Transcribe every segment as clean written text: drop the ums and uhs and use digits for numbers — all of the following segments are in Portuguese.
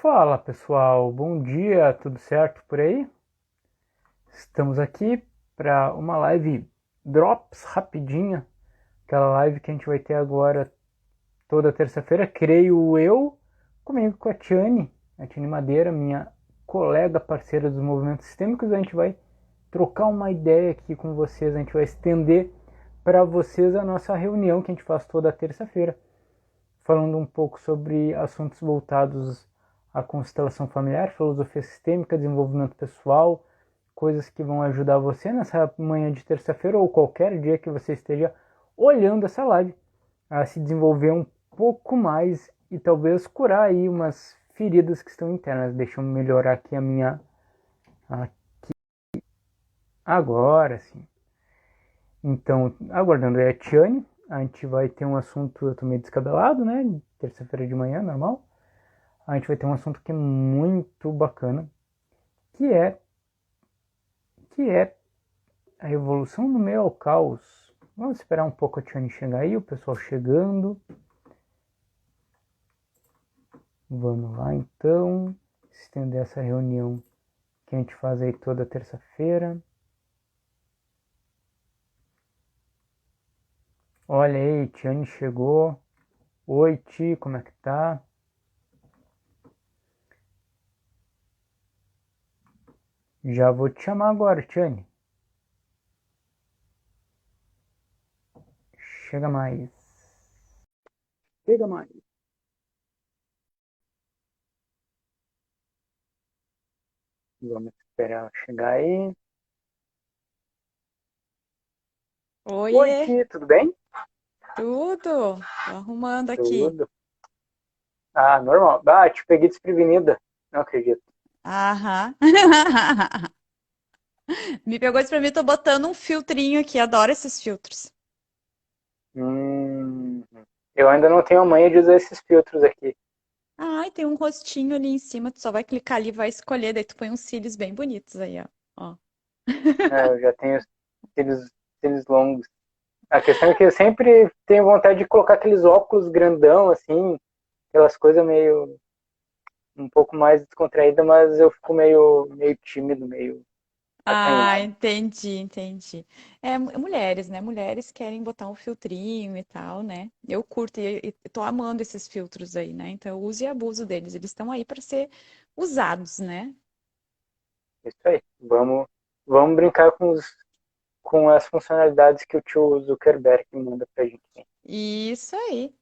Fala pessoal, bom dia, tudo certo por aí? Estamos aqui para uma live Drops rapidinha, aquela live que a gente vai ter agora toda terça-feira, creio eu, comigo com a Tiane Madeira, minha colega parceira dos movimentos sistêmicos. A gente vai trocar uma ideia aqui com vocês, a gente vai estender para vocês a nossa reunião que a gente faz toda terça-feira, falando um pouco sobre assuntos voltados à constelação familiar, filosofia sistêmica, desenvolvimento pessoal, coisas que vão ajudar você nessa manhã de terça-feira ou qualquer dia que você esteja olhando essa live a se desenvolver um pouco mais e talvez curar aí umas feridas que estão internas. Deixa eu melhorar aqui a minha agora, sim. Então, aguardando aí a Tiane, a gente vai ter um assunto, eu tô meio descabelado, né? Terça-feira de manhã, normal. A gente vai ter um assunto que é muito bacana, que é que é a evolução do meio ao caos. Vamos esperar um pouco a Tiane chegar aí, o pessoal chegando. Vamos lá então, estender essa reunião que a gente faz aí toda terça-feira. Olha aí, Tiane chegou. Oi, Ti, como é que tá? Já vou te chamar agora, Tiane. Chega mais. Chega mais. Vamos esperar ela chegar aí. Oi, Oiê, Ti, tudo bem? tudo? Tô arrumando aqui. Tudo. Ah, normal. Ah, te peguei desprevenida. Não acredito. Aham. Me pegou isso pra mim, tô botando um filtrinho aqui, adoro esses filtros. Hum, eu ainda não tenho a manha de usar esses filtros aqui. Ai, tem um rostinho ali em cima, tu só vai clicar ali e vai escolher, daí tu põe uns cílios bem bonitos aí, ó. Ó. É, eu já tenho cílios longos. A questão é que eu sempre tenho vontade de colocar aqueles óculos grandão, assim, aquelas coisas meio um pouco mais descontraída, mas eu fico meio tímido, meio Ah, acanhado. entendi, entendi. É, mulheres, né? Mulheres querem botar um filtrinho e tal, né? Eu curto e tô amando esses filtros aí, né? Então eu uso e abuso deles. Eles estão aí para ser usados, né? Isso aí. Vamos brincar com as funcionalidades que o tio Zuckerberg manda pra gente. Isso aí.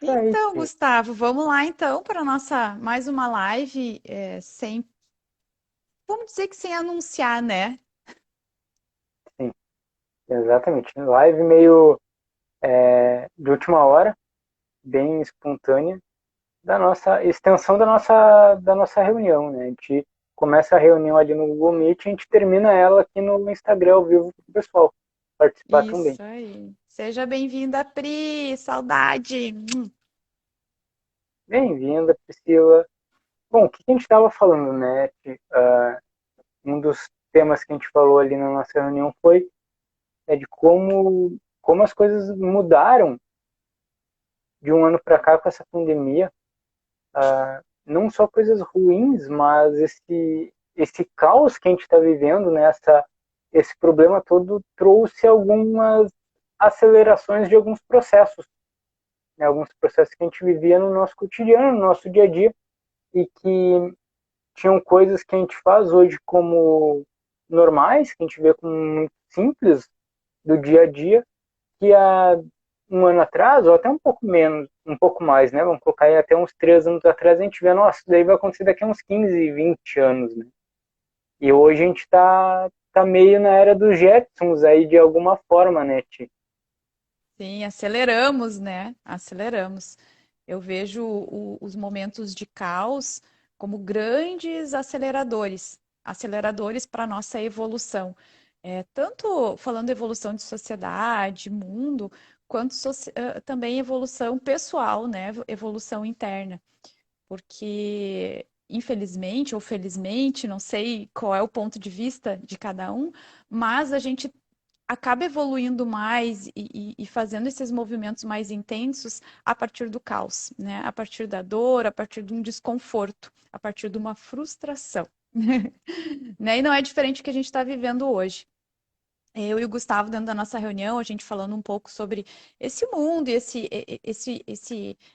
Isso aí, Então, tia. Gustavo, vamos lá então para nossa mais uma live, sem, vamos dizer que sem anunciar, né? Sim, exatamente. Live meio de última hora, bem espontânea, da nossa extensão da nossa reunião, né? A gente começa a reunião ali no Google Meet e a gente termina ela aqui no Instagram ao vivo para o pessoal participar também. Isso aí. Seja bem-vinda, Pri, saudade. Bem-vinda, Priscila. Bom, o que a gente estava falando, né? Um dos temas que a gente falou ali na nossa reunião foi de como as coisas mudaram de um ano para cá com essa pandemia. Não só coisas ruins, mas esse caos que a gente está vivendo, né? Esse problema todo trouxe algumas acelerações de alguns processos, né? Alguns processos que a gente vivia no nosso cotidiano, no nosso dia a dia, e que tinham coisas que a gente faz hoje como normais, que a gente vê como muito simples do dia a dia, que há um ano atrás, ou até um pouco menos, um pouco mais, né? Vamos colocar aí até uns 3 anos atrás, a gente vê, nossa, isso daí vai acontecer daqui a uns 15, 20 anos, né? E hoje a gente tá meio na era dos Jetsons aí, de alguma forma, né, Ti? Sim, aceleramos, né? Aceleramos. Eu vejo os momentos de caos como grandes aceleradores, aceleradores para a nossa evolução. Tanto falando evolução de sociedade, mundo, quanto também evolução pessoal, né? Evolução interna. Porque, infelizmente ou felizmente, não sei qual é o ponto de vista de cada um, mas a gente acaba evoluindo mais e fazendo esses movimentos mais intensos a partir do caos, né? A partir da dor, a partir de um desconforto, a partir de uma frustração. Né? E não é diferente do que a gente está vivendo hoje. Eu e o Gustavo, dentro da nossa reunião, a gente falando um pouco sobre esse mundo e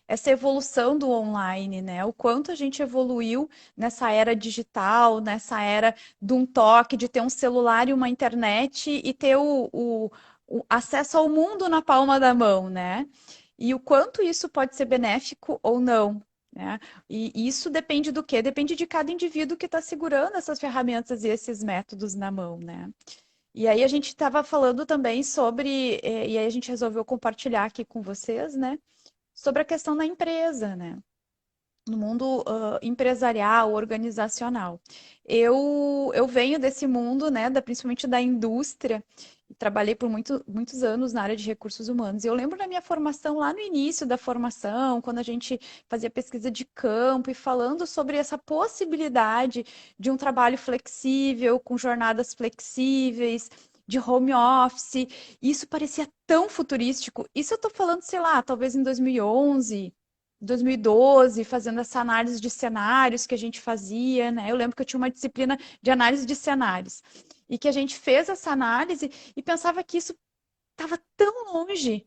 essa evolução do online, né? O quanto a gente evoluiu nessa era digital, nessa era de um toque, de ter um celular e uma internet e ter o acesso ao mundo na palma da mão, né? E o quanto isso pode ser benéfico ou não. Né? E isso depende do quê? Depende de cada indivíduo que está segurando essas ferramentas e esses métodos na mão, né? E aí a gente estava falando também sobre, e aí a gente resolveu compartilhar aqui com vocês, né, sobre a questão da empresa, né, no mundo empresarial, organizacional. Eu venho desse mundo, né, principalmente da indústria, e trabalhei por muitos anos na área de recursos humanos. E eu lembro da minha formação lá no início da formação, quando a gente fazia pesquisa de campo e falando sobre essa possibilidade de um trabalho flexível, com jornadas flexíveis, de home office. Isso parecia tão futurístico. Isso eu estou falando, sei lá, talvez em 2011. 2012, fazendo essa análise de cenários que a gente fazia, né? Eu lembro que eu tinha uma disciplina de análise de cenários e que a gente fez essa análise e pensava que isso estava tão longe,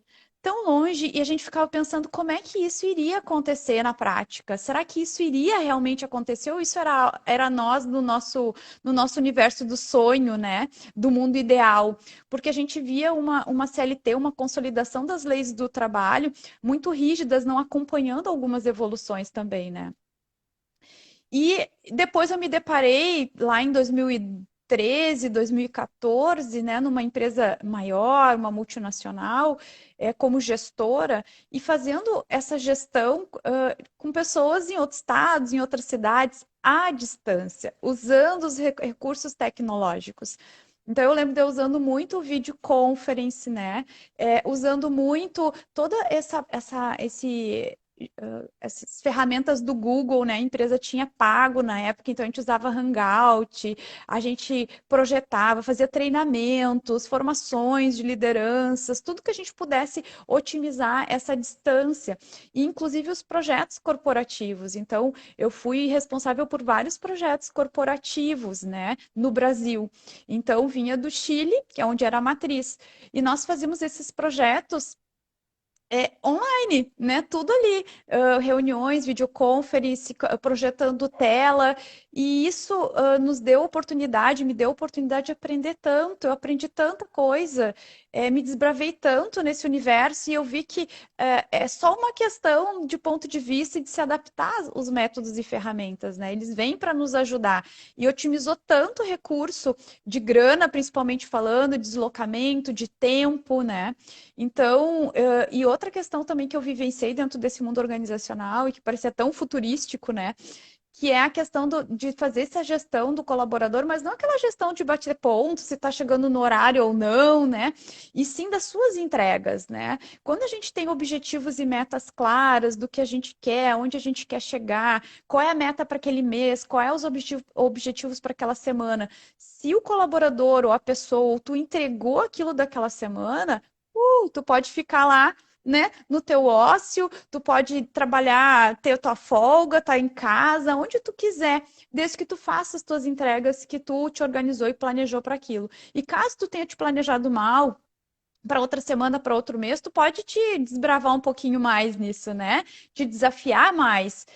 e a gente ficava pensando como é que isso iria acontecer na prática. Será que isso iria realmente acontecer ou isso era nós no nosso universo do sonho, né? Do mundo ideal? Porque a gente via uma CLT, uma consolidação das leis do trabalho muito rígidas, não acompanhando algumas evoluções também, né? E depois eu me deparei lá em 2013, 2014, né, numa empresa maior, uma multinacional, como gestora, e fazendo essa gestão com pessoas em outros estados, em outras cidades, à distância, usando os recursos tecnológicos. Então, eu lembro de eu usando muito o videoconference, né? Usando muito toda essas ferramentas do Google, né? A empresa tinha pago na época, então a gente usava Hangout, a gente projetava, fazia treinamentos, formações de lideranças, tudo que a gente pudesse otimizar essa distância, e inclusive os projetos corporativos. Então, eu fui responsável por vários projetos corporativos, né, no Brasil. Então, vinha do Chile, que é onde era a matriz, e nós fazíamos esses projetos online, né? Tudo ali, reuniões, videoconference, projetando tela, e isso nos deu oportunidade, me deu oportunidade de aprender tanto, eu aprendi tanta coisa, me desbravei tanto nesse universo, e eu vi que é só uma questão de ponto de vista e de se adaptar aos métodos e ferramentas, né? Eles vêm para nos ajudar, e otimizou tanto recurso de grana, principalmente falando, de deslocamento, de tempo, né? Então, e outra questão também que eu vivenciei dentro desse mundo organizacional e que parecia tão futurístico, né? Que é a questão de fazer essa gestão do colaborador, mas não aquela gestão de bater ponto, se está chegando no horário ou não, né? E sim das suas entregas, né? Quando a gente tem objetivos e metas claras do que a gente quer, onde a gente quer chegar, qual é a meta para aquele mês, qual é os objetivos para aquela semana. Se o colaborador ou a pessoa, ou tu entregou aquilo daquela semana, tu pode ficar lá, né, no teu ócio, tu pode trabalhar, ter a tua folga, estar em casa, onde tu quiser, desde que tu faça as tuas entregas que tu te organizou e planejou para aquilo. E caso tu tenha te planejado mal, para outra semana, para outro mês, tu pode te desbravar um pouquinho mais nisso, né? Te desafiar mais,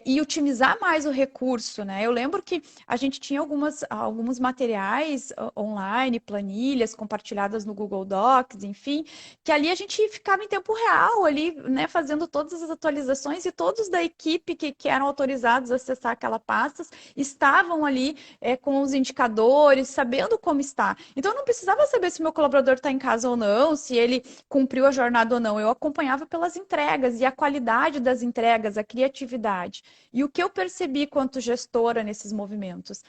e otimizar mais o recurso, né? Eu lembro que a gente tinha alguns materiais online, planilhas compartilhadas no Google Docs, enfim, que ali a gente ficava em tempo real, ali, né, fazendo todas as atualizações, e todos da equipe que eram autorizados a acessar aquela pasta estavam ali com os indicadores, sabendo como está. Então, eu não precisava saber se meu colaborador está em casa ou não, se ele cumpriu a jornada ou não. Eu acompanhava pelas entregas e a qualidade das entregas, a criatividade. E o que eu percebi quanto gestora nesses movimentos?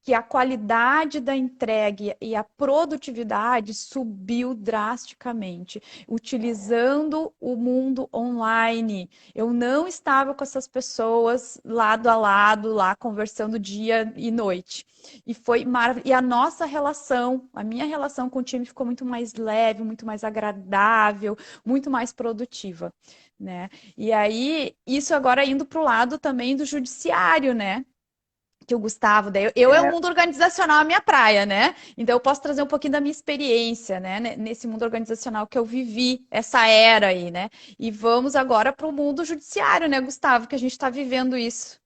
que a qualidade da entrega e a produtividade subiu drasticamente, utilizando o mundo online. Eu não estava com essas pessoas lado a lado, lá conversando dia e noite. E foi maravilhoso. E a nossa relação, a minha relação com o time ficou muito mais leve, muito mais agradável, muito mais produtiva, né? E aí, isso agora indo para o lado também do judiciário, né? Que o Gustavo, daí eu é o É, mundo organizacional a minha praia, né? Então eu posso trazer um pouquinho da minha experiência, né? Nesse mundo organizacional que eu vivi, essa era aí, né? E vamos agora para o mundo judiciário, né, Gustavo, que a gente está vivendo isso.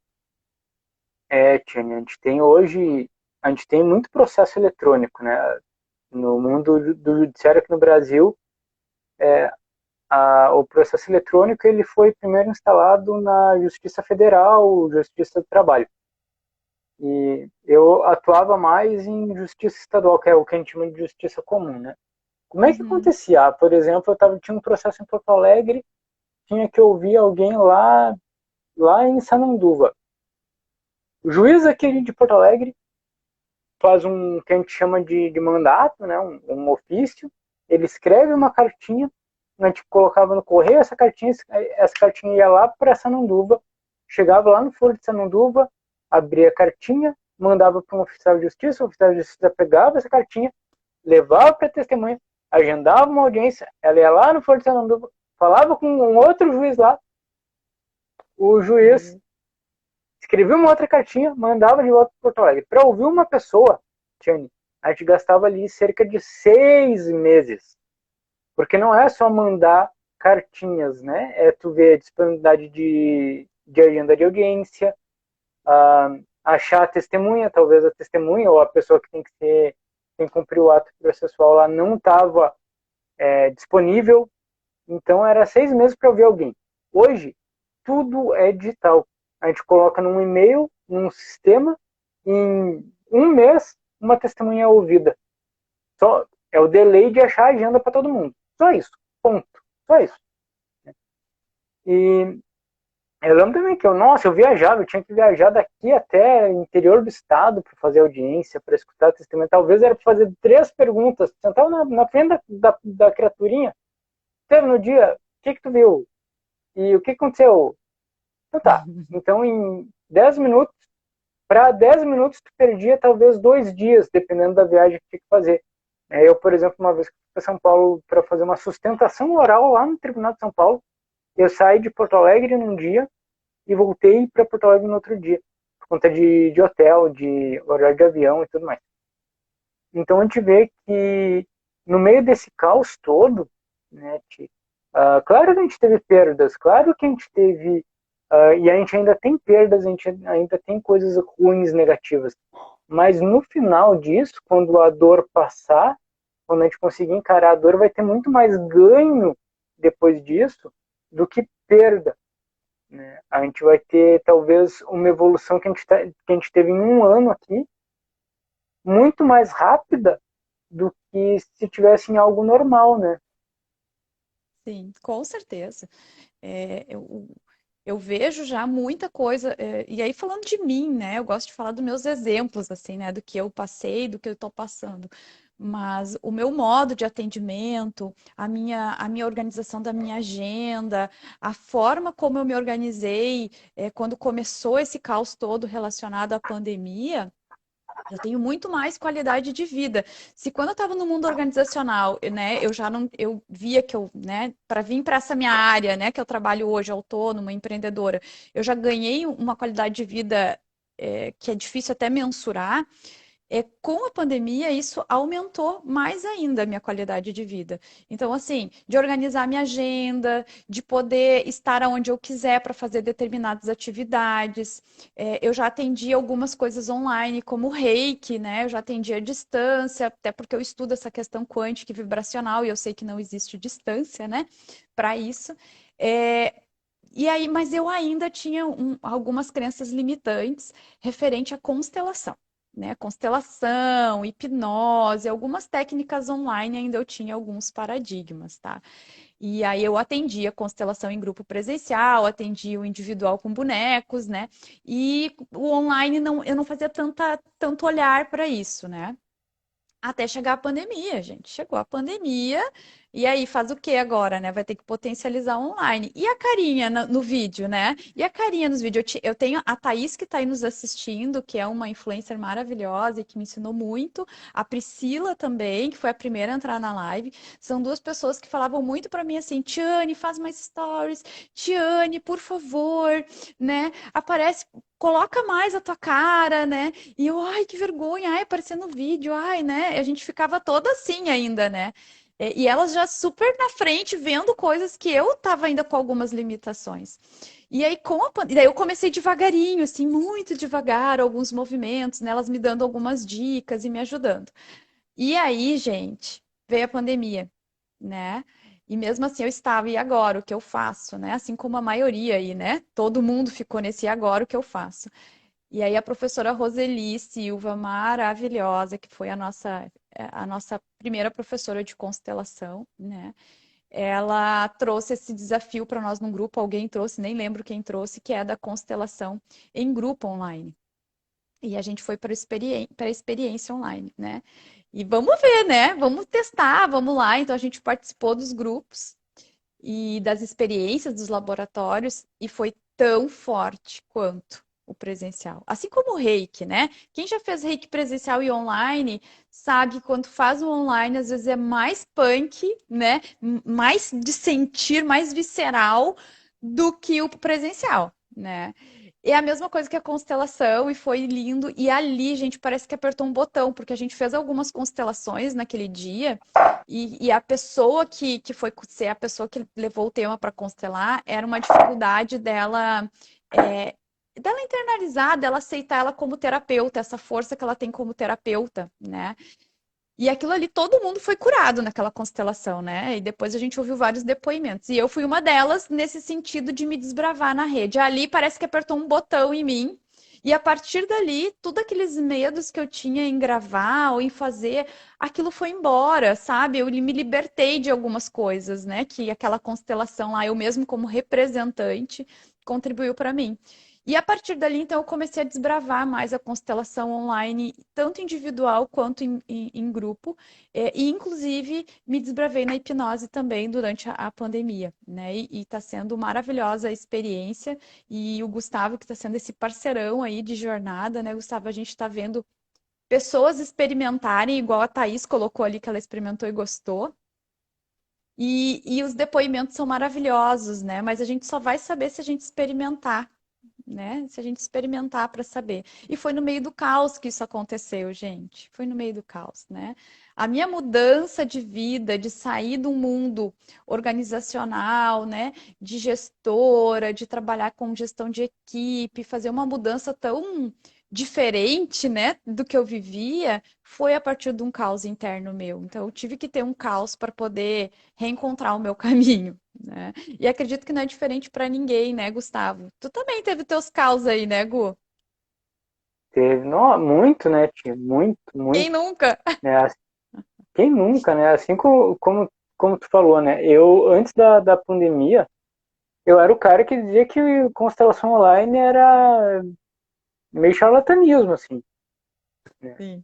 Tiane, a gente tem muito processo eletrônico, né? No mundo do judiciário aqui no Brasil, o processo eletrônico ele foi primeiro instalado na Justiça Federal, Justiça do Trabalho. E eu atuava mais em justiça estadual, que é o que a gente chama de justiça comum, né? Como é que Uhum, acontecia? Por exemplo, tinha um processo em Porto Alegre, tinha que ouvir alguém lá em Sananduva. O juiz aqui de Porto Alegre faz um que a gente chama de mandato, né? Um ofício. Ele escreve uma cartinha, a gente colocava no correio essa cartinha ia lá para Sananduva, chegava lá no foro de Sananduva, abria a cartinha, mandava para um oficial de justiça, o oficial de justiça pegava essa cartinha, levava para a testemunha, agendava uma audiência, ela ia lá no foro de Sananduva, falava com um outro juiz lá, o juiz uhum. escrevia uma outra cartinha, mandava de volta para Porto Alegre. Para ouvir uma pessoa, Tiane, a gente gastava ali cerca de 6 meses. Porque não é só mandar cartinhas, né? É tu ver a disponibilidade de agenda de audiência, achar a testemunha, talvez a testemunha ou a pessoa que tem que cumprir o ato processual lá não estava disponível. Então era 6 meses para ouvir alguém. Hoje, tudo é digital. A gente coloca num e-mail, num sistema, em um mês, uma testemunha é ouvida. Só é o delay de achar a agenda para todo mundo. Só isso. Ponto. Só isso. E eu lembro também que eu viajava, eu tinha que viajar daqui até o interior do estado para fazer audiência, para escutar testemunha. Talvez era para fazer 3 perguntas. Sentava na frente da criaturinha. Teve no dia, o que tu viu? E o que aconteceu? Então tá. Então em 10 minutos, para 10 minutos tu perdia talvez 2 dias, dependendo da viagem que tinha que fazer. Eu, por exemplo, uma vez que fui para São Paulo para fazer uma sustentação oral lá no Tribunal de São Paulo, eu saí de Porto Alegre num dia e voltei para Porto Alegre no outro dia, por conta de hotel, de horário de avião e tudo mais. Então a gente vê que no meio desse caos todo, né, claro que a gente teve perdas, claro que a gente teve, e a gente ainda tem perdas, a gente ainda tem coisas ruins, negativas. Mas no final disso, quando a dor passar, quando a gente conseguir encarar a dor, vai ter muito mais ganho depois disso do que perda. Né? A gente vai ter talvez uma evolução que a gente teve em um ano aqui, muito mais rápida do que se tivesse em algo normal, né? Sim, com certeza. É, eu vejo já muita coisa, e aí falando de mim, né? Eu gosto de falar dos meus exemplos, assim, né? Do que eu passei, do que eu estou passando. Mas o meu modo de atendimento, a minha organização da minha agenda, a forma como eu me organizei, quando começou esse caos todo relacionado à pandemia, eu tenho muito mais qualidade de vida. Se quando eu estava no mundo organizacional, né, eu já não, eu via que eu, né, para vir para essa minha área, né, que eu trabalho hoje, autônoma, empreendedora, eu já ganhei uma qualidade de vida que é difícil até mensurar. Com a pandemia, isso aumentou mais ainda a minha qualidade de vida. Então, assim, de organizar minha agenda, de poder estar onde eu quiser para fazer determinadas atividades. Eu já atendi algumas coisas online, como o Reiki, né? Eu já atendi à distância, até porque eu estudo essa questão quântica e vibracional e eu sei que não existe distância, né? Para isso. É, E aí, mas eu ainda tinha algumas crenças limitantes referente à constelação, né? Constelação, hipnose, algumas técnicas online ainda eu tinha alguns paradigmas, tá? E aí eu atendia constelação em grupo presencial, atendia o individual com bonecos, né? E o online não, eu não fazia tanto olhar para isso, né? Até chegar a pandemia, gente. Chegou a pandemia, e aí faz o que agora, né? Vai ter que potencializar online. E a carinha no vídeo, né? E a carinha nos vídeos. Eu tenho a Thaís que está aí nos assistindo, que é uma influencer maravilhosa e que me ensinou muito. A Priscila também, que foi a primeira a entrar na live. São duas pessoas que falavam muito para mim assim: Tiane, faz mais stories. Tiane, por favor, né? Aparece. Coloca mais a tua cara, né? E eu, ai, que vergonha, ai, aparecendo no vídeo, ai, né? E a gente ficava toda assim ainda, né? E elas já super na frente, vendo coisas que eu tava ainda com algumas limitações. E aí, daí eu comecei devagarinho, assim, muito devagar, alguns movimentos, né? Elas me dando algumas dicas e me ajudando. E aí, gente, veio a pandemia, né? E mesmo assim eu estava, e agora, o que eu faço, né? Assim como a maioria aí, né? Todo mundo ficou nesse e agora, o que eu faço? E aí a professora Roseli Silva, maravilhosa, que foi a nossa primeira professora de constelação, né? Ela trouxe esse desafio para nós num grupo, alguém trouxe, nem lembro quem trouxe, que é da constelação em grupo online. E a gente foi para a experiência online, né? E vamos ver, né? Vamos testar, vamos lá. Então a gente participou dos grupos e das experiências dos laboratórios e foi tão forte quanto o presencial. Assim como o reiki, né? Quem já fez reiki presencial e online sabe que quando faz o online, às vezes é mais punk, né? Mais de sentir, mais visceral do que o presencial, né? É a mesma coisa que a constelação e foi lindo. E ali, gente, parece que apertou um botão, porque a gente fez algumas constelações naquele dia e a pessoa que foi ser a pessoa que levou o tema para constelar era uma dificuldade é, dela internalizar, dela aceitar ela como terapeuta, essa força que ela tem como terapeuta, né? E aquilo ali, todo mundo foi curado naquela constelação, né? E depois a gente ouviu vários depoimentos. E eu fui uma delas nesse sentido de me desbravar na rede. Ali parece que apertou um botão em mim. E a partir dali, tudo aqueles medos que eu tinha em gravar ou em fazer, aquilo foi embora, sabe? Eu me libertei de algumas coisas, né? Que aquela constelação lá, eu mesmo como representante, contribuiu para mim. E a partir dali, então, eu comecei a desbravar mais a constelação online, tanto individual quanto em grupo, e inclusive me desbravei na hipnose também durante a pandemia, né? E está sendo maravilhosa a experiência. E o Gustavo, que está sendo esse parceirão aí de jornada, né, Gustavo? A gente está vendo pessoas experimentarem, igual a Thaís colocou ali que ela experimentou e gostou. E os depoimentos são maravilhosos, né? Mas a gente só vai saber se a gente experimentar, né? Se a gente experimentar para saber. E foi no meio do caos que isso aconteceu, gente. Foi no meio do caos, né? A minha mudança de vida, de sair do mundo organizacional, né, de gestora, de trabalhar com gestão de equipe, fazer uma mudança tão diferente, né, do que eu vivia, foi a partir de um caos interno meu. Então, eu tive que ter um caos para poder reencontrar o meu caminho, né? E acredito que não é diferente para ninguém, né, Gustavo? Tu também teve teus caos aí, né, Gu? Teve, não, muito, né, tia? Muito, Quem muito. nunca? Né? Quem nunca, né? Assim como tu falou, né? Eu, antes da pandemia, eu era o cara que dizia que constelação online era meio charlatanismo, assim, né? Sim,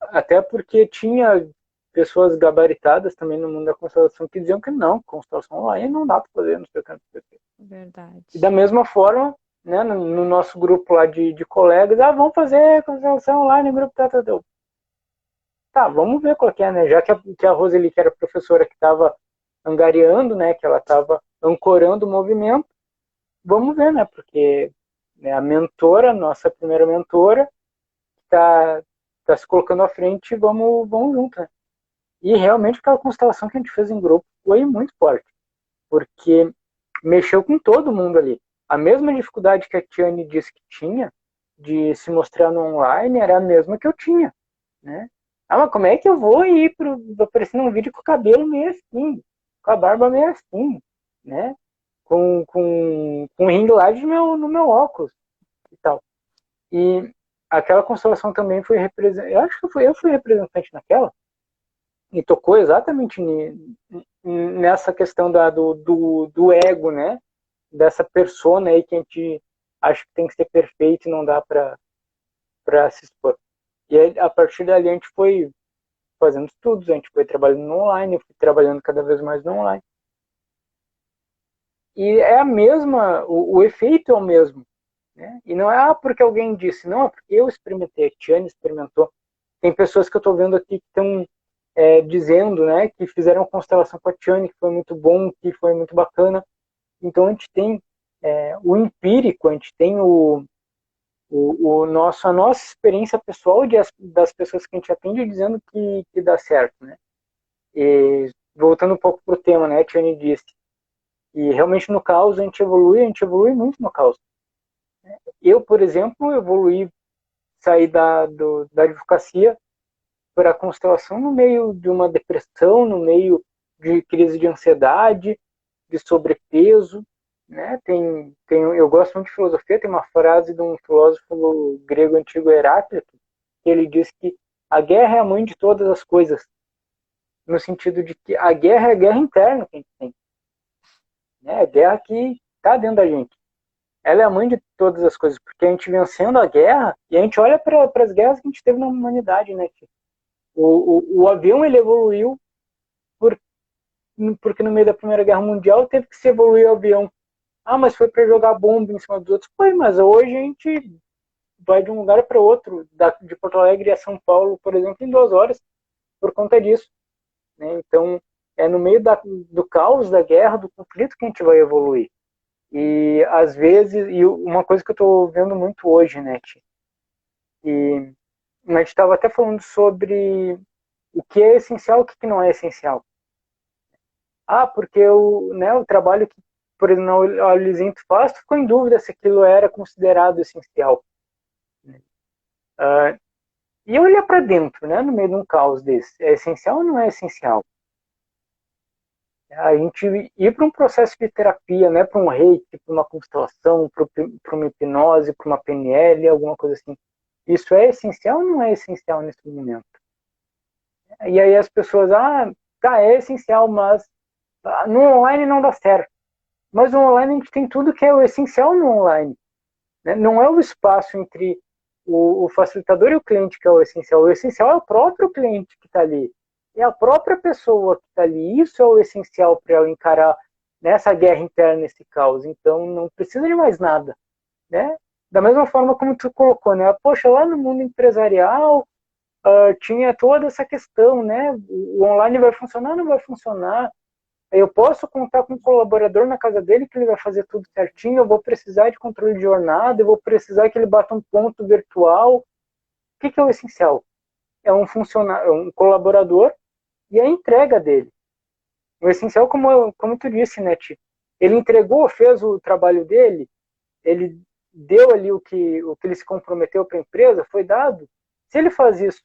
Até porque tinha pessoas gabaritadas também no mundo da constelação que diziam que não, constelação online não dá para fazer, não sei o que, não sei o que. E da verdade. mesma forma, né, no nosso grupo lá de colegas, vamos fazer constelação online, grupo tá, vamos ver qual que é, né? Já que a Roseli, que era a professora que estava angariando, né, que ela estava ancorando o movimento, vamos ver, né? Porque, né, a mentora, nossa primeira mentora, tá se colocando à frente, vamos junto, né? E realmente aquela constelação que a gente fez em grupo foi muito forte, porque mexeu com todo mundo ali. A mesma dificuldade que a Tiane disse que tinha de se mostrar no online era a mesma que eu tinha, né? Mas como é que eu vou ir aparecer num vídeo com o cabelo meio assim, com a barba meio assim, né? Com ring light no meu óculos e tal. E aquela constelação também foi representante. Eu acho que eu fui representante naquela, e tocou exatamente nessa questão do ego, né? Dessa persona aí que a gente acha que tem que ser perfeito e não dá para se expor. E aí, a partir dali a gente foi fazendo estudos, a gente foi trabalhando no online, eu fui trabalhando cada vez mais no online. E é a mesma, o efeito é o mesmo. Né? E não é porque alguém disse, não, é porque eu experimentei, a Tiane experimentou. Tem pessoas que eu estou vendo aqui que estão dizendo, né, que fizeram constelação com a Tiane, que foi muito bom, que foi muito bacana. Então a gente tem o empírico, a gente tem a nossa experiência pessoal das pessoas que a gente atende dizendo que dá certo, né? E voltando um pouco para o tema, né, a Tiane disse, e realmente no caos a gente evolui muito no caos. Eu, por exemplo, evoluí, saí da advocacia para a constelação no meio de uma depressão, no meio de crise de ansiedade, de sobrepeso, né? Eu gosto muito de filosofia, tem uma frase de um filósofo grego antigo, Heráclito, que ele diz que a guerra é a mãe de todas as coisas, no sentido de que a guerra é a guerra interna que a gente tem, né? A guerra que está dentro da gente. Ela é a mãe de todas as coisas, porque a gente vencendo a guerra, e a gente olha para as guerras que a gente teve na humanidade, né? O avião ele evoluiu por, porque no meio da Primeira Guerra Mundial teve que se evoluir o avião. Ah, mas foi para jogar bomba em cima dos outros. Foi, mas hoje a gente vai de um lugar para outro, de Porto Alegre a São Paulo, por exemplo, em 2 horas, por conta disso. Né? Então, é no meio do caos, da guerra, do conflito que a gente vai evoluir. E às vezes, e uma coisa que eu estou vendo muito hoje, né, e a gente estava até falando sobre o que é essencial e o que não é essencial. Ah, porque o trabalho que, por exemplo, a Lisinto faz, ficou em dúvida se aquilo era considerado essencial. Uh, e olhar para dentro, né, no meio de um caos desse. É essencial ou não é essencial? A gente ir para um processo de terapia, né, para um reiki, para uma constelação, para uma hipnose, para uma PNL, alguma coisa assim. Isso é essencial ou não é essencial nesse momento? E aí as pessoas, tá, é essencial, mas no online não dá certo. Mas no online a gente tem tudo que é o essencial no online. Né? Não é o espaço entre o facilitador e o cliente que é o essencial. O essencial é o próprio cliente que está ali. É a própria pessoa que está ali. Isso é o essencial para ela encarar nessa guerra interna, esse caos. Então não precisa de mais nada. Né? Da mesma forma como tu colocou, né? Poxa, lá no mundo empresarial tinha toda essa questão, né? O online vai funcionar, não vai funcionar? Eu posso contar com um colaborador na casa dele que ele vai fazer tudo certinho, eu vou precisar de controle de jornada, eu vou precisar que ele bata um ponto virtual. O que é o essencial? É um funcionário, um colaborador e a entrega dele. O essencial, como tu disse, né, Ti? Ele entregou, fez o trabalho dele, ele deu ali o que ele se comprometeu para a empresa, foi dado. Se ele faz isso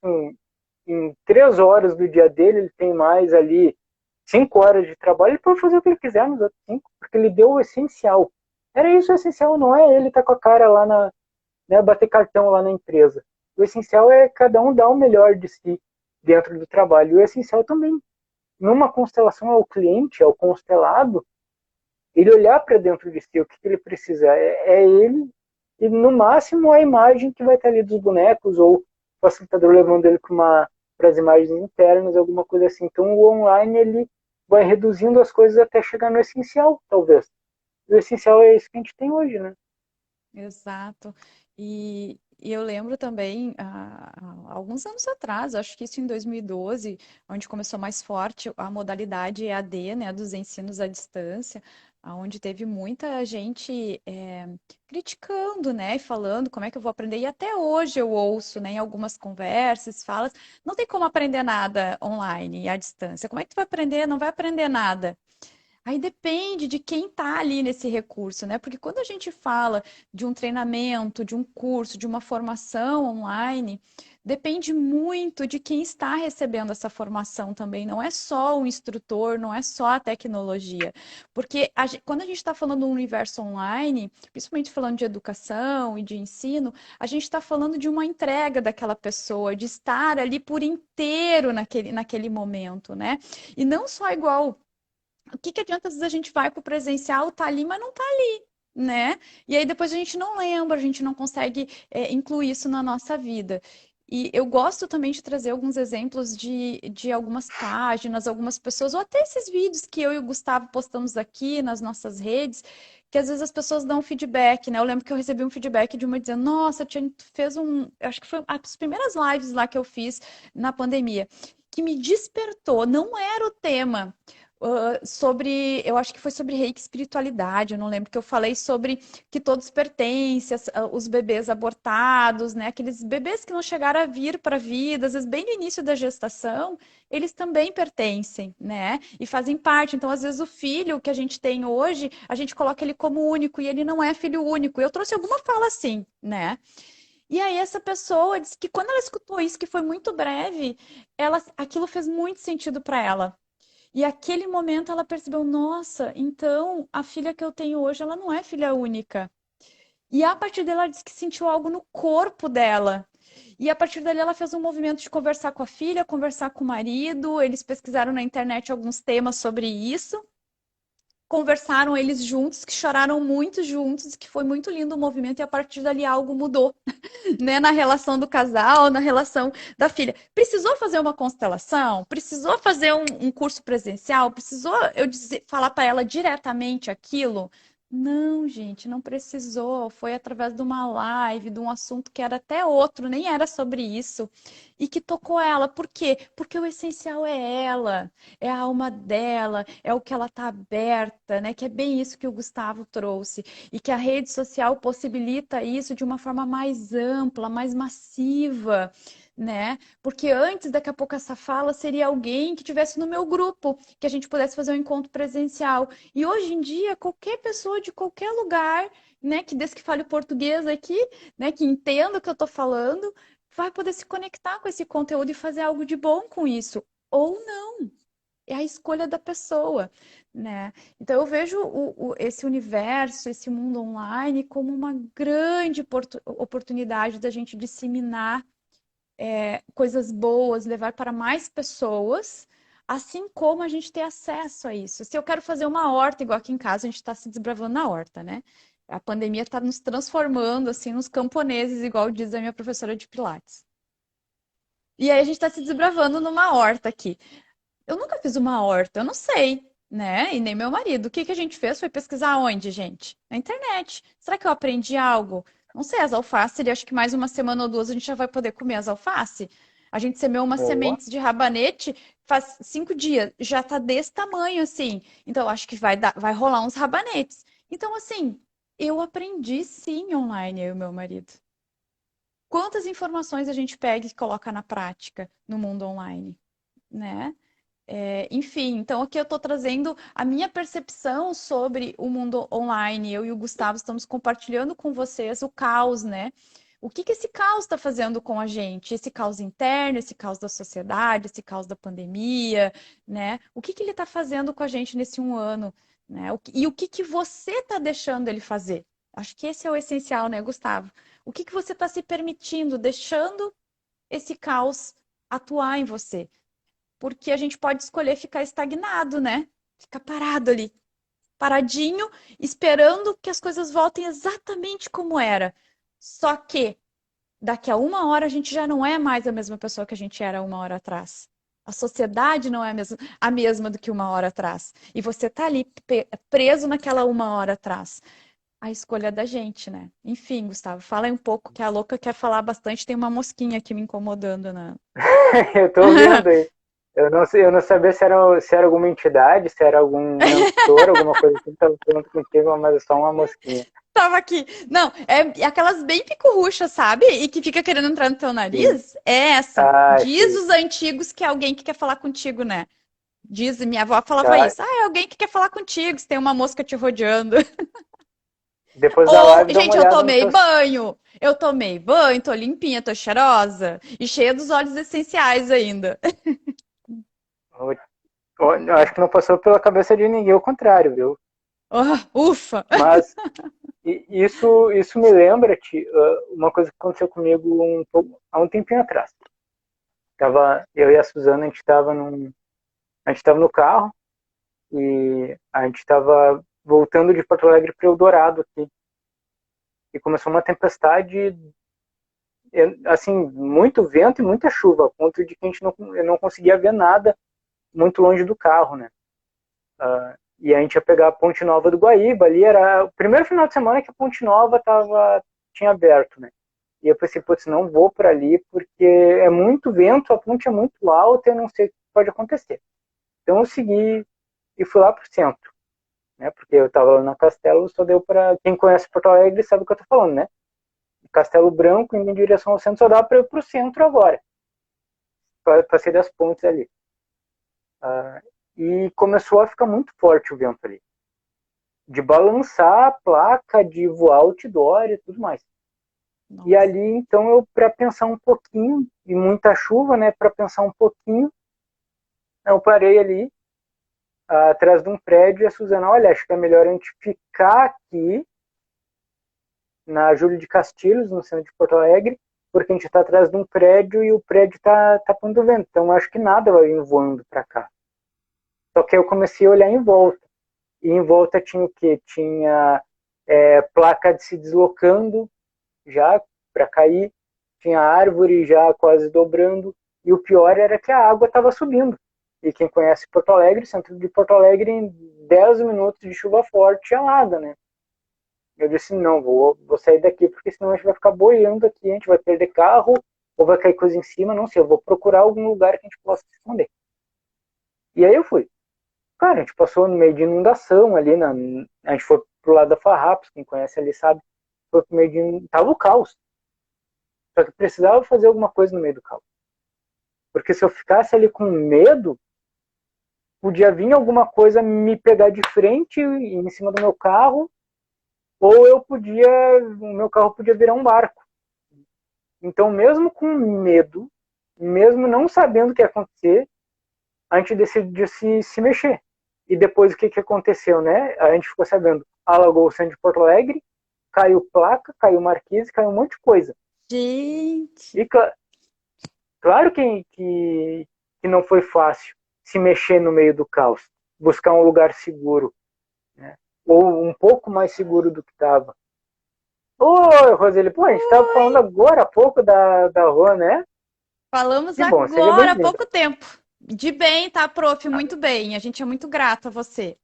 em 3 horas do dia dele, ele tem mais ali 5 horas de trabalho, ele pode fazer o que ele quiser nos outros 5, porque ele deu o essencial. Era isso o essencial, não é ele estar com a cara lá né, bater cartão lá na empresa. O essencial é cada um dar o melhor de si dentro do trabalho. E o essencial também, numa constelação ao cliente, ao constelado, ele olhar para dentro de si, o que ele precisa. É ele e, no máximo, a imagem que vai estar ali dos bonecos, ou o facilitador levando ele para as imagens internas, alguma coisa assim. Então, o online, ele vai reduzindo as coisas até chegar no essencial, talvez. E o essencial é isso que a gente tem hoje, né? Exato. E eu lembro também, há alguns anos atrás, acho que isso em 2012, onde começou mais forte a modalidade EAD, né, dos ensinos à distância, onde teve muita gente criticando, né, e falando como é que eu vou aprender. E até hoje eu ouço, né, em algumas conversas, falas, não tem como aprender nada online, à distância. Como é que tu vai aprender? Não vai aprender nada. Aí depende de quem está ali nesse recurso, né? Porque quando a gente fala de um treinamento, de um curso, de uma formação online, depende muito de quem está recebendo essa formação também. Não é só o instrutor, não é só a tecnologia. Porque quando a gente está falando do universo online, principalmente falando de educação e de ensino, a gente está falando de uma entrega daquela pessoa, de estar ali por inteiro naquele momento, né? E não só igual. O que que adianta às vezes a gente vai para o presencial, tá ali, mas não tá ali, né? E aí depois a gente não lembra, a gente não consegue incluir isso na nossa vida. E eu gosto também de trazer alguns exemplos de algumas páginas, algumas pessoas, ou até esses vídeos que eu e o Gustavo postamos aqui nas nossas redes, que às vezes as pessoas dão feedback, né? Eu lembro que eu recebi um feedback de uma dizendo, nossa, Tia, tu fez acho que foi as primeiras lives lá que eu fiz na pandemia, que me despertou, não era o tema, sobre, eu acho que foi sobre reiki e espiritualidade, eu não lembro que eu falei sobre que todos pertencem, os bebês abortados, né? Aqueles bebês que não chegaram a vir para a vida, às vezes bem no início da gestação, eles também pertencem, né? E fazem parte. Então, às vezes o filho que a gente tem hoje, a gente coloca ele como único e ele não é filho único. Eu trouxe alguma fala assim, né? E aí essa pessoa disse que quando ela escutou isso, que foi muito breve, aquilo fez muito sentido para ela. E aquele momento ela percebeu, nossa, então a filha que eu tenho hoje, ela não é filha única. E a partir dela ela disse que sentiu algo no corpo dela. E a partir dali ela fez um movimento de conversar com a filha, conversar com o marido. Eles pesquisaram na internet alguns temas sobre isso. Conversaram eles juntos, que choraram muito juntos, que foi muito lindo o movimento, e a partir dali algo mudou, né, na relação do casal, na relação da filha. Precisou fazer uma constelação? Precisou fazer um curso presencial? Precisou eu falar para ela diretamente aquilo? Não, gente, não precisou. Foi através de uma live, de um assunto que era até outro, nem era sobre isso, e que tocou ela. Por quê? Porque o essencial é ela, é a alma dela, é o que ela está aberta, né? Que é bem isso que o Gustavo trouxe e que a rede social possibilita isso de uma forma mais ampla, mais massiva, né? Porque antes, daqui a pouco, essa fala seria alguém que tivesse no meu grupo, que a gente pudesse fazer um encontro presencial. E hoje em dia, qualquer pessoa de qualquer lugar, né, que desde que fale português aqui, né, que entenda o que eu estou falando, vai poder se conectar com esse conteúdo e fazer algo de bom com isso. Ou não. É a escolha da pessoa, né? Então eu vejo esse universo, esse mundo online como uma grande oportunidade da gente disseminar coisas boas, levar para mais pessoas, assim como a gente ter acesso a isso. Se eu quero fazer uma horta, igual aqui em casa, a gente está se desbravando na horta, né? A pandemia está nos transformando assim nos camponeses, igual diz a minha professora de Pilates. E aí a gente está se desbravando numa horta aqui. Eu nunca fiz uma horta, eu não sei, né? E nem meu marido. O que que a gente fez foi pesquisar onde, gente? Na internet. Será que eu aprendi algo? Não sei, as alfaces, acho que mais uma semana ou duas a gente já vai poder comer as alfaces. A gente semeou umas Boa. sementes de rabanete faz 5 dias, já tá desse tamanho assim. Então, eu acho que vai rolar uns rabanetes. Então, assim, eu aprendi sim online, eu e meu marido. Quantas informações a gente pega e coloca na prática no mundo online, né? Enfim, então aqui eu estou trazendo a minha percepção sobre o mundo online. Eu e o Gustavo estamos compartilhando com vocês o caos, né? O que que esse caos está fazendo com a gente? Esse caos interno, esse caos da sociedade, esse caos da pandemia, né? O que que ele está fazendo com a gente nesse um ano, né? E o que que você está deixando ele fazer? Acho que esse é o essencial, né, Gustavo? O que que você está se permitindo, deixando esse caos atuar em você? Porque a gente pode escolher ficar estagnado, né? Ficar parado ali, paradinho, esperando que as coisas voltem exatamente como era. Só que daqui a uma hora a gente já não é mais a mesma pessoa que a gente era uma hora atrás. A sociedade não é a mesma do que uma hora atrás. E você tá ali preso naquela uma hora atrás. A escolha é da gente, né? Enfim, Gustavo, fala aí um pouco, que a louca quer falar bastante. Tem uma mosquinha aqui me incomodando, né? Eu tô vendo aí. Eu não sei, eu não sabia se era alguma entidade, se era algum mentor, alguma coisa assim que estava falando contigo, mas é só uma mosquinha. Tava aqui. Não, é aquelas bem picorruchas, sabe? E que fica querendo entrar no teu Sim. nariz. É essa. Ah, Diz sim. os antigos que é alguém que quer falar contigo, né? Diz, minha avó falava Tá? isso. Ah, é alguém que quer falar contigo, se tem uma mosca te rodeando. Depois da Ou, live, dá uma gente, eu olhada nos tomei teus. banho. Eu tomei banho, tô limpinha, tô cheirosa. E cheia dos óleos essenciais ainda. Eu acho que não passou pela cabeça de ninguém o contrário, viu? Oh, ufa! Mas isso me lembra uma coisa que aconteceu comigo há um tempinho atrás. Eu e a Suzana, a gente estava no carro e a gente estava voltando de Porto Alegre para Eldorado aqui. E começou uma tempestade, assim, muito vento e muita chuva, a ponto de que eu não conseguia ver nada muito longe do carro, né? E a gente ia pegar a Ponte Nova do Guaíba, ali era o primeiro final de semana que a Ponte Nova tinha aberto, né? E eu pensei, putz, não vou por ali porque é muito vento, a ponte é muito alta e eu não sei o que pode acontecer. Então eu segui e fui lá pro centro, né? Porque eu estava lá na Castelo, só deu para quem conhece Porto Alegre sabe o que eu tô falando, né? Castelo Branco indo em direção ao centro, só dá para ir pro centro agora. Passei das pontes ali. Ah, e começou a ficar muito forte o vento ali. De balançar a placa, de voar outdoor e tudo mais. E Nossa. ali, então, eu, para pensar um pouquinho, e muita chuva, né, para pensar um pouquinho, eu parei ali, atrás de um prédio, e a Suzana, olha, acho que é melhor a gente ficar aqui, na Júlio de Castilhos, no centro de Porto Alegre, porque a gente está atrás de um prédio e o prédio está tapando vento, então acho que nada vai vir voando para cá. Só que aí eu comecei a olhar em volta, e em volta tinha o quê? Tinha placa de se deslocando, já para cair, tinha árvore já quase dobrando, e o pior era que a água estava subindo. E quem conhece Porto Alegre, centro de Porto Alegre, em 10 minutos de chuva forte, alaga, né? Eu disse, não, vou sair daqui, porque senão a gente vai ficar boiando aqui, a gente vai perder carro, ou vai cair coisa em cima, não sei, eu vou procurar algum lugar que a gente possa se esconder. E aí eu fui. Cara, a gente passou no meio de inundação ali, a gente foi pro lado da Farrapos, quem conhece ali sabe, foi pro meio de... Tava o caos. Só que precisava fazer alguma coisa no meio do caos. Porque se eu ficasse ali com medo, podia vir alguma coisa me pegar de frente em cima do meu carro, ou o meu carro podia virar um barco. Então, mesmo com medo, mesmo não sabendo o que ia acontecer, a gente decidiu se mexer. E depois o que aconteceu, né? A gente ficou sabendo, alagou o centro de Porto Alegre, caiu placa, caiu marquise, caiu um monte de coisa. Gente. E claro que não foi fácil se mexer no meio do caos, buscar um lugar seguro, né? Ou um pouco mais seguro do que estava. Oi, Roseli, pô, a gente estava falando agora há pouco da rua, né? Falamos Que bom, seja agora há bem-vinda. pouco tempo. De bem, tá, prof? Muito bem. A gente é muito grato a você.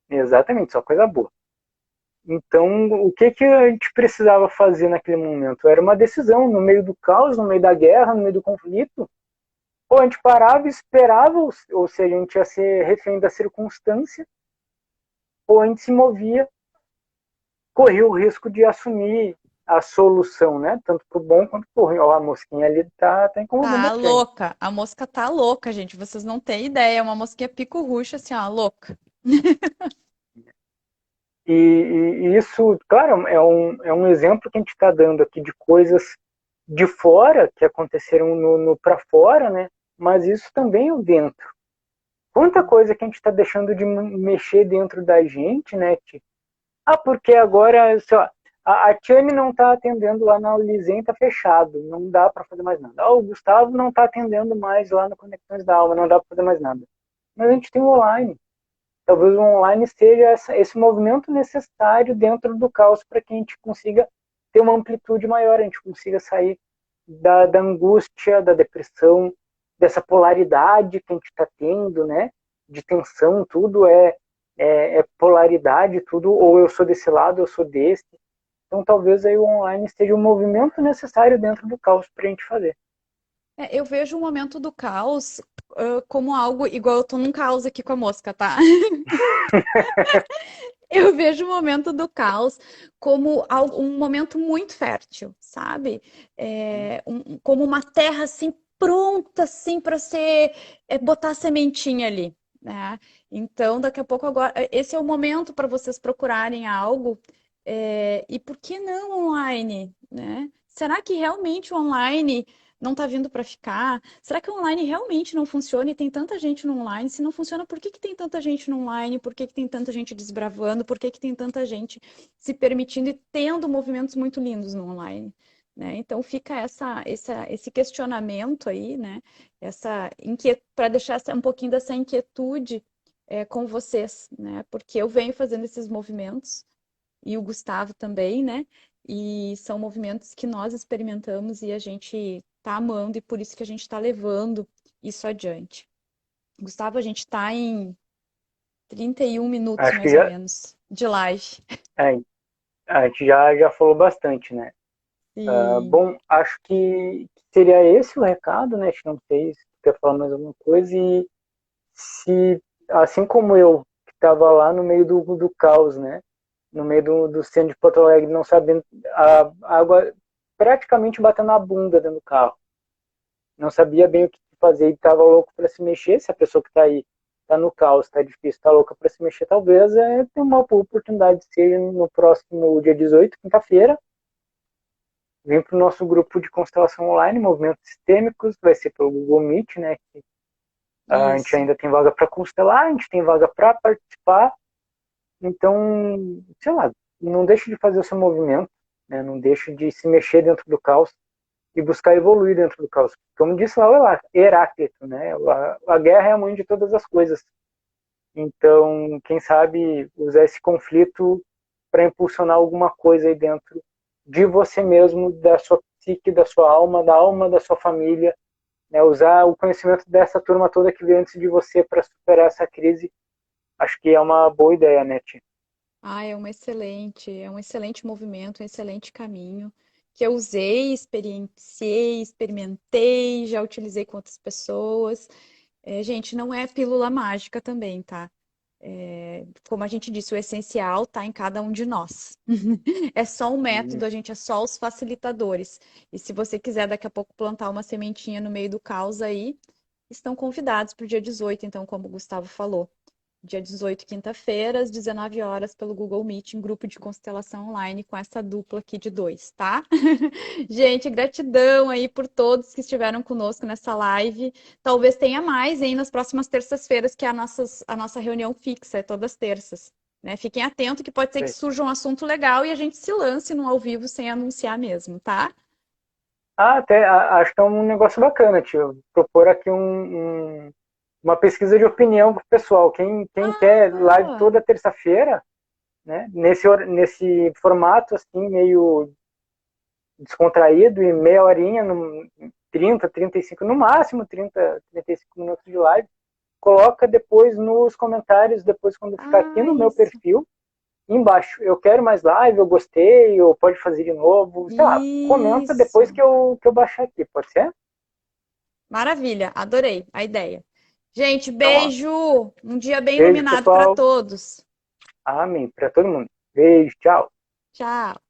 Exatamente, só coisa boa. Então, o que a gente precisava fazer naquele momento? Era uma decisão, no meio do caos, no meio da guerra, no meio do conflito. Ou a gente parava e esperava, ou seja, a gente ia ser refém da circunstância, ou a gente se movia, corria o risco de assumir a solução, né? Tanto pro bom quanto pro ruim. Ó, a mosquinha ali tá incomodando Tá aqui, hein? louca. A mosca tá louca, gente. Vocês não têm ideia. É uma mosquinha pico-ruxa, assim, ó, louca. E isso, claro, é um exemplo que a gente está dando aqui de coisas de fora que aconteceram no para fora, né? Mas isso também é o dentro. Quanta coisa que a gente está deixando de mexer dentro da gente, né? Porque agora, sei lá, a Tiane não está atendendo lá na Lizen, tá fechado, não dá para fazer mais nada. O Gustavo não está atendendo mais lá no Conexões da Alma, não dá para fazer mais nada. Mas a gente tem o online. Talvez o online seja esse movimento necessário dentro do caos para que a gente consiga ter uma amplitude maior, a gente consiga sair da angústia, da depressão, dessa polaridade que a gente está tendo, né? De tensão, tudo é polaridade, tudo, ou eu sou desse lado, eu sou desse. Então talvez aí o online esteja o movimento necessário dentro do caos para a gente fazer. Eu vejo o momento do caos, como algo igual eu tô num caos aqui com a mosca, tá? Eu vejo o momento do caos como um momento muito fértil, sabe? Como uma terra assim pronta assim para ser botar a sementinha ali, né? Então, daqui a pouco agora, esse é o momento para vocês procurarem algo. E por que não online, né? Será que realmente o online não está vindo para ficar? Será que o online realmente não funciona e tem tanta gente no online? Se não funciona, por que que tem tanta gente no online? Por que que tem tanta gente desbravando? Por que que tem tanta gente se permitindo e tendo movimentos muito lindos no online? Né? Então fica esse questionamento aí, né? Essa para deixar um pouquinho dessa inquietude com vocês, né? Porque eu venho fazendo esses movimentos e o Gustavo também, né? E são movimentos que nós experimentamos e a gente tá amando e por isso que a gente está levando isso adiante. Gustavo, a gente está em 31 minutos Acho que mais ou menos de live. é, a gente já falou bastante, né? Sim. Bom, acho que seria esse o recado, né? Acho que não sei se quer falar mais alguma coisa. E se, assim como eu, que estava lá no meio do caos, né? No meio do centro de Porto Alegre, não sabendo, a água praticamente batendo na bunda dentro do carro. Não sabia bem o que fazer e estava louco para se mexer. Se a pessoa que está aí está no caos, está difícil, está louca para se mexer, talvez tenha uma boa oportunidade, seja no próximo dia 18, quinta-feira, vem para o nosso grupo de constelação online, Movimentos Sistêmicos, vai ser pelo Google Meet, né? Que a gente Isso. ainda tem vaga para constelar, a gente tem vaga para participar, então, sei lá, não deixe de fazer o seu movimento, né? Não deixe de se mexer dentro do caos e buscar evoluir dentro do caos. Como disse lá o Heráclito, né? A guerra é a mãe de todas as coisas. Então, quem sabe usar esse conflito para impulsionar alguma coisa aí dentro de você mesmo, da sua psique, da sua alma, da alma da sua família, né? Usar o conhecimento dessa turma toda que veio antes de você para superar essa crise, acho que é uma boa ideia, né, Tia? Ah, é um excelente movimento, um excelente caminho que eu usei, experienciei, experimentei, já utilizei com outras pessoas. Gente, não é pílula mágica também, tá? Como a gente disse, o essencial está em cada um de nós. É só um método, a gente é só os facilitadores. E se você quiser daqui a pouco plantar uma sementinha no meio do caos aí, estão convidados para o dia 18, então, como o Gustavo falou. Dia 18, quinta-feira, às 19 horas, pelo Google Meet, em grupo de constelação online, com essa dupla aqui de dois, tá? Gente, gratidão aí por todos que estiveram conosco nessa live. Talvez tenha mais, hein, nas próximas terças-feiras, que é a nossa reunião fixa, é todas terças. Né? Fiquem atentos que pode ser que surja um assunto legal e a gente se lance no ao vivo sem anunciar mesmo, tá? Até acho que é um negócio bacana, tio. Propor aqui uma pesquisa de opinião pro pessoal. Quem quer live Boa! toda terça-feira, né? Nesse formato assim, meio descontraído e meia horinha, 30, 35, no máximo 30, 35 minutos de live. Coloca depois nos comentários, depois quando ficar aqui Ah, no meu isso. perfil, embaixo, eu quero mais live, eu gostei, ou pode fazer de novo, sei lá, comenta depois Isso. que eu baixar aqui, pode ser? Maravilha, adorei a ideia. Gente, Então, ó, beijo! Um dia bem beijo, iluminado para pessoal. todos. Amém. Para todo mundo. Beijo, tchau. Tchau.